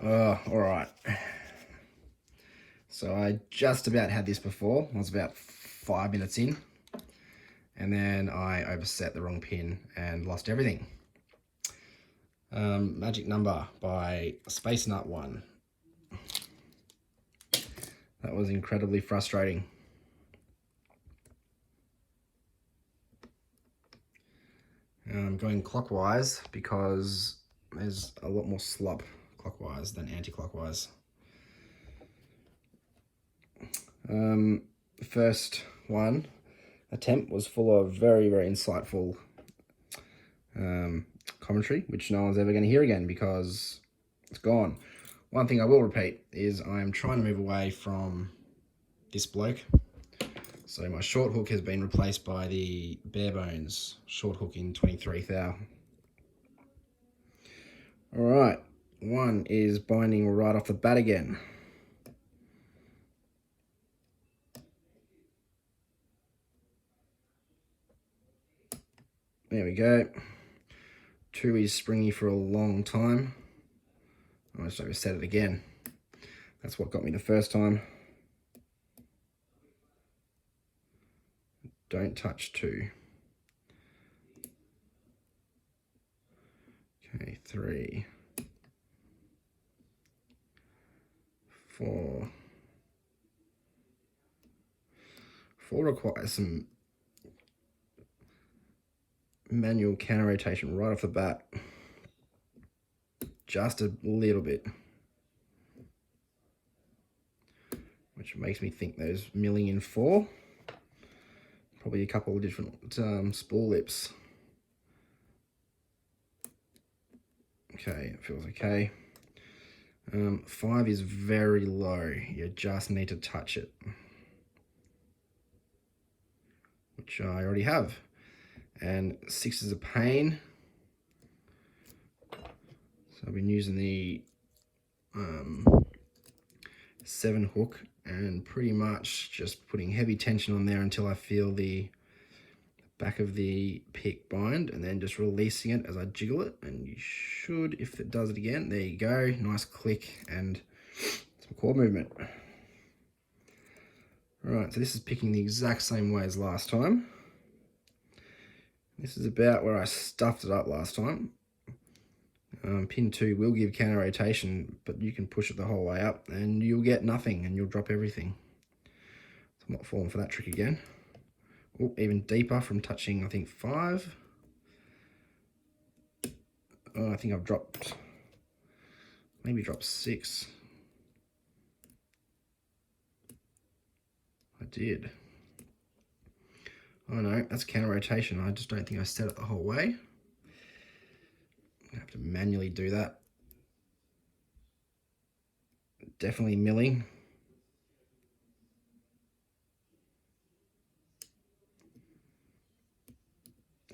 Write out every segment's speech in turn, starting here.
All right. So I just about had this before. I was about 5 minutes in, and then I overset the wrong pin and lost everything. Magic Number by Space Nut 1. That was incredibly frustrating. I'm going clockwise because there's a lot more slop clockwise than anti-clockwise. The first one attempt was full of very, very insightful commentary, which no one's ever going to hear again because it's gone. One thing I will repeat is I'm trying to move away from this bloke. So my short hook has been replaced by the bare bones short hook in 23 thou. All right, one is binding right off the bat again. There we go. 2 is springy for a long time. I just overset it again. That's what got me the first time. Don't touch 2. Okay, 3, 4. 4 requires some manual counter rotation right off the bat. Just a little bit. Which makes me think those milling in 4. Probably a couple of different spool lips. Okay, it feels okay. 5 is very low. You just need to touch it. Which I already have. And 6 is a pain. So I've been using the 7 hook and pretty much just putting heavy tension on there until I feel the back of the pick bind, and then just releasing it as I jiggle it, and you should, if it does it again, there you go, nice click and some cord movement. All right, so this is picking the exact same way as last time. This is about where I stuffed it up last time. Pin 2 will give counter rotation, but you can push it the whole way up and you'll get nothing and you'll drop everything. So I'm not falling for that trick again. Oh, even deeper from touching, I think 5. Oh, I think I've dropped, maybe dropped 6. I did. Oh no, that's counter rotation. I just don't think I set it the whole way. I have to manually do that. Definitely milling.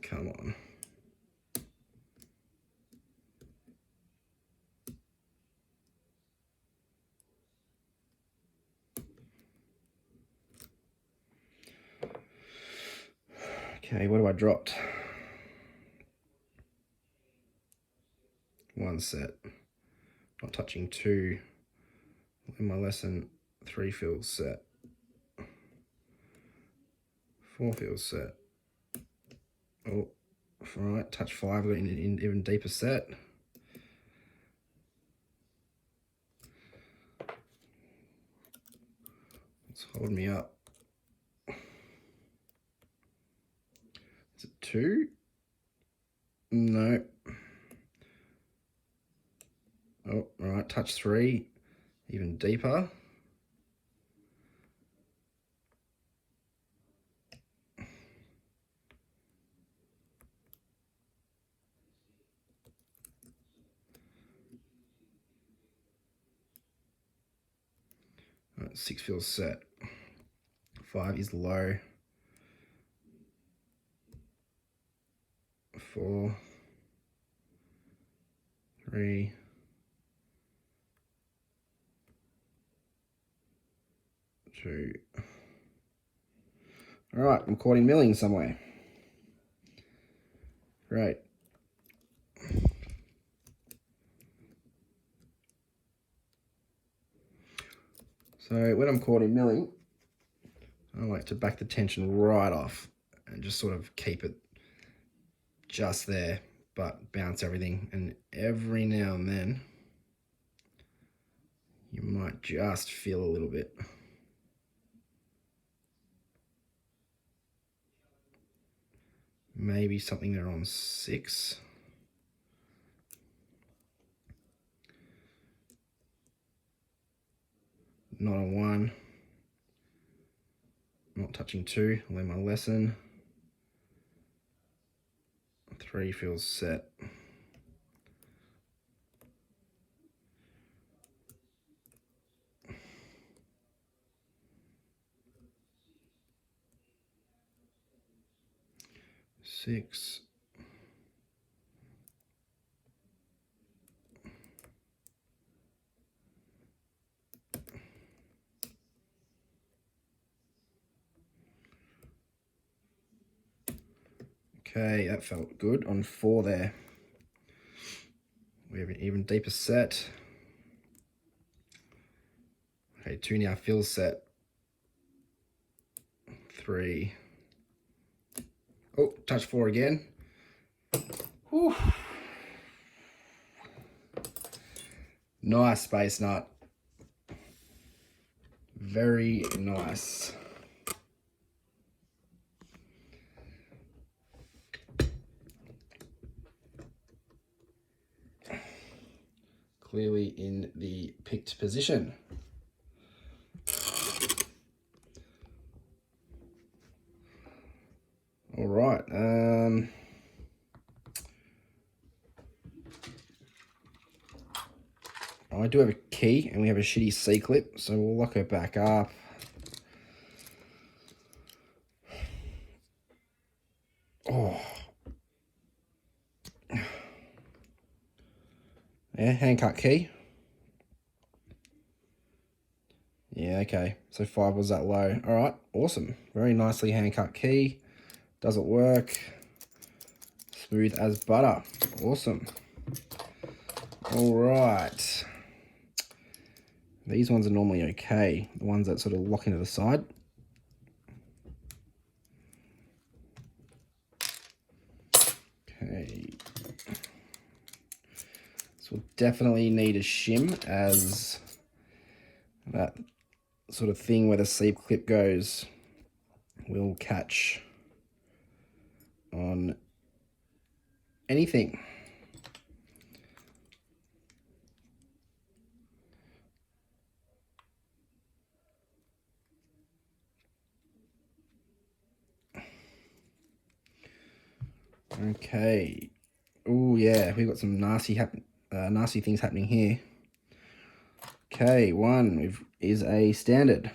Come on. Okay, what have I dropped? 1 set. Not touching 2 in my lesson. 3 feels set. 4 feels set. Oh, all right, touch 5, got in even deeper set. It's holding me up. Is it 2? No. Oh, all right, touch 3, even deeper. All right, 6 feels set. 5 is low. 4, 3, 2. All right, I'm caught in milling somewhere. Great. So when I'm caught in milling, I like to back the tension right off and just sort of keep it just there, but bounce everything. And every now and then, you might just feel a little bit. Maybe something there on 6. Not on 1. Not touching 2. I'll learn my lesson. 3 feels set. Six. Okay, that felt good on 4 there. We have an even deeper set. Okay, 2 now feels set. 3. Oh, touch 4 again. Whew. Nice space nut. Very nice. Clearly in the picked position. All right. I do have a key and we have a shitty C-clip, so we'll lock her back up. Oh. Yeah, hand cut key. Yeah, okay. So 5 was that low. All right, awesome. Very nicely hand cut key. Does it work? Smooth as butter. Awesome. All right. These ones are normally okay. The ones that sort of lock into the side. Okay. So we'll definitely need a shim, as that sort of thing where the sleeve clip goes will catch on anything. Okay. Oh yeah, we've got some nasty things happening here. Okay, 1 is a standard.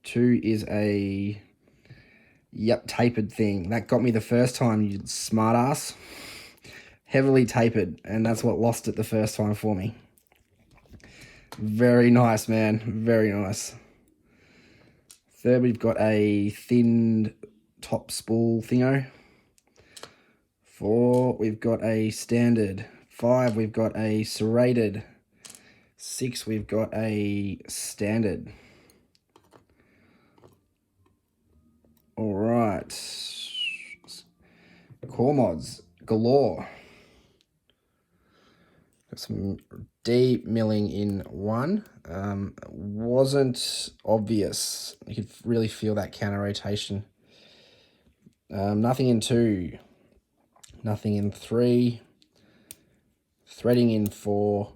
2 is a tapered thing. That got me the first time, you smart ass. Heavily tapered, and that's what lost it the first time for me. Very nice, man. Very nice. 3rd, we've got a thinned top spool thingo. 4, we've got a standard. 5, we've got a serrated. 6, we've got a standard. All right. Core mods galore. Got some deep milling in 1. Wasn't obvious. You could really feel that counter rotation. Nothing in 2. Nothing in 3. Threading in 4.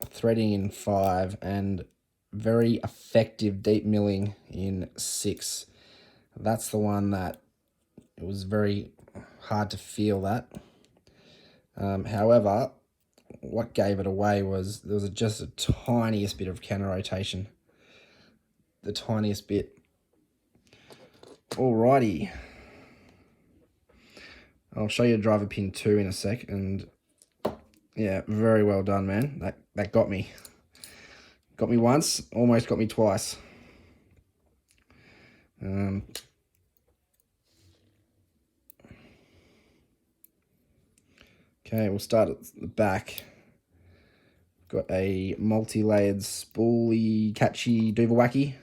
Threading in 5. And very effective deep milling in 6. That's the one that it was very hard to feel that. However, what gave it away was there was just a tiniest bit of counter rotation. The tiniest bit. Alrighty. I'll show you driver pin 2 in a sec, and yeah, very well done, man. That got me. Got me once, almost got me twice. Okay, we'll start at the back. Got a multi-layered spoolie catchy Duva Wacky.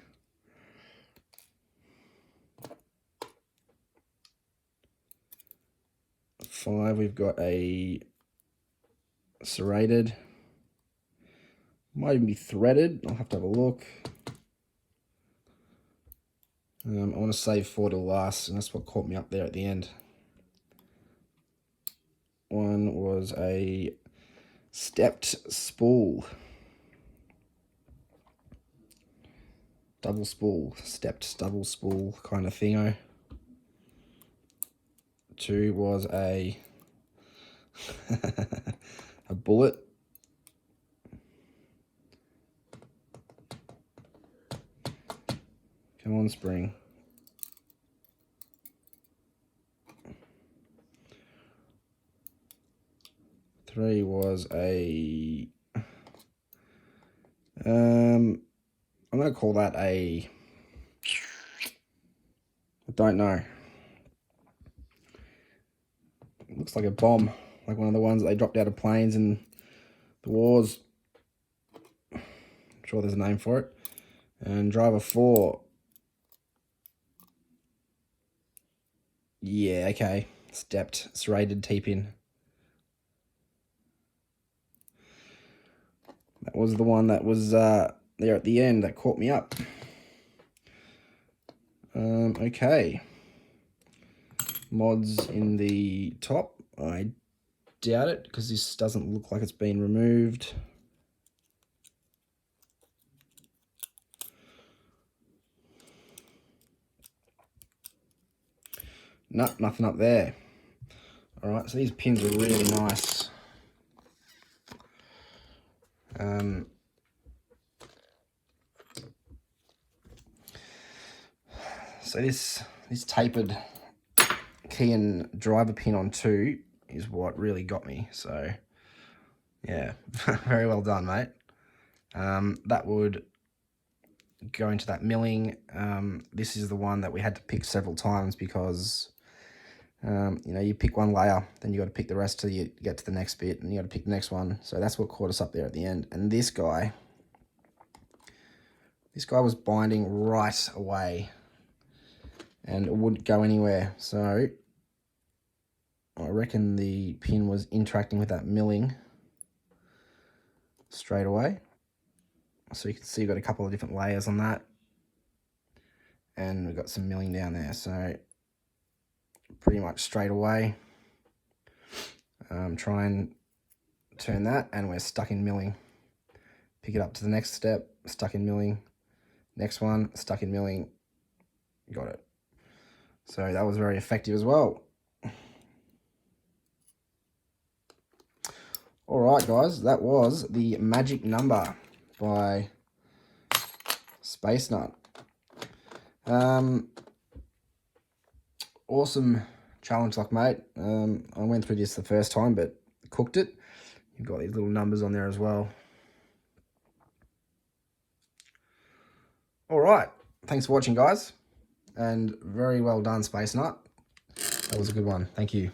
Five, we've got a serrated. Might even be threaded. I'll have to have a look. I want to save 4 till last, and that's what caught me up there at the end. One was a stepped spool. Double spool, stepped double spool kind of thingo. 2 was a a bullet. Come on, spring. 3 was a I'm gonna call that a, I don't know. It looks like a bomb, like one of the ones that they dropped out of planes in the wars. I'm sure there's a name for it. And driver 4. Yeah, okay. Stepped, serrated T-pin. That was the one that was there at the end that caught me up. Okay. Mods in the top. I doubt it because this doesn't look like it's been removed. No, nothing up there. All right, so these pins are really nice. So this tapered key and driver pin on 2 is what really got me. So yeah, very well done, mate. That would go into that milling. This is the one that we had to pick several times because you know, you pick one layer, then you got to pick the rest till you get to the next bit, and you got to pick the next one. So that's what caught us up there at the end. And this guy was binding right away, and it wouldn't go anywhere. So I reckon the pin was interacting with that milling straight away. So you can see you've got a couple of different layers on that, and we've got some milling down there. So pretty much straight away, try and turn that, and we're stuck in milling. Pick it up to the next step, stuck in milling. Next one, stuck in milling. Got it. So that was very effective as well. All right, guys, that was the Magic Number by Space Nut. Awesome challenge lock, mate. I went through this the first time, but cooked it. You've got these little numbers on there as well. All right, thanks for watching, guys, and very well done, Space Nut. That was a good one. Thank you.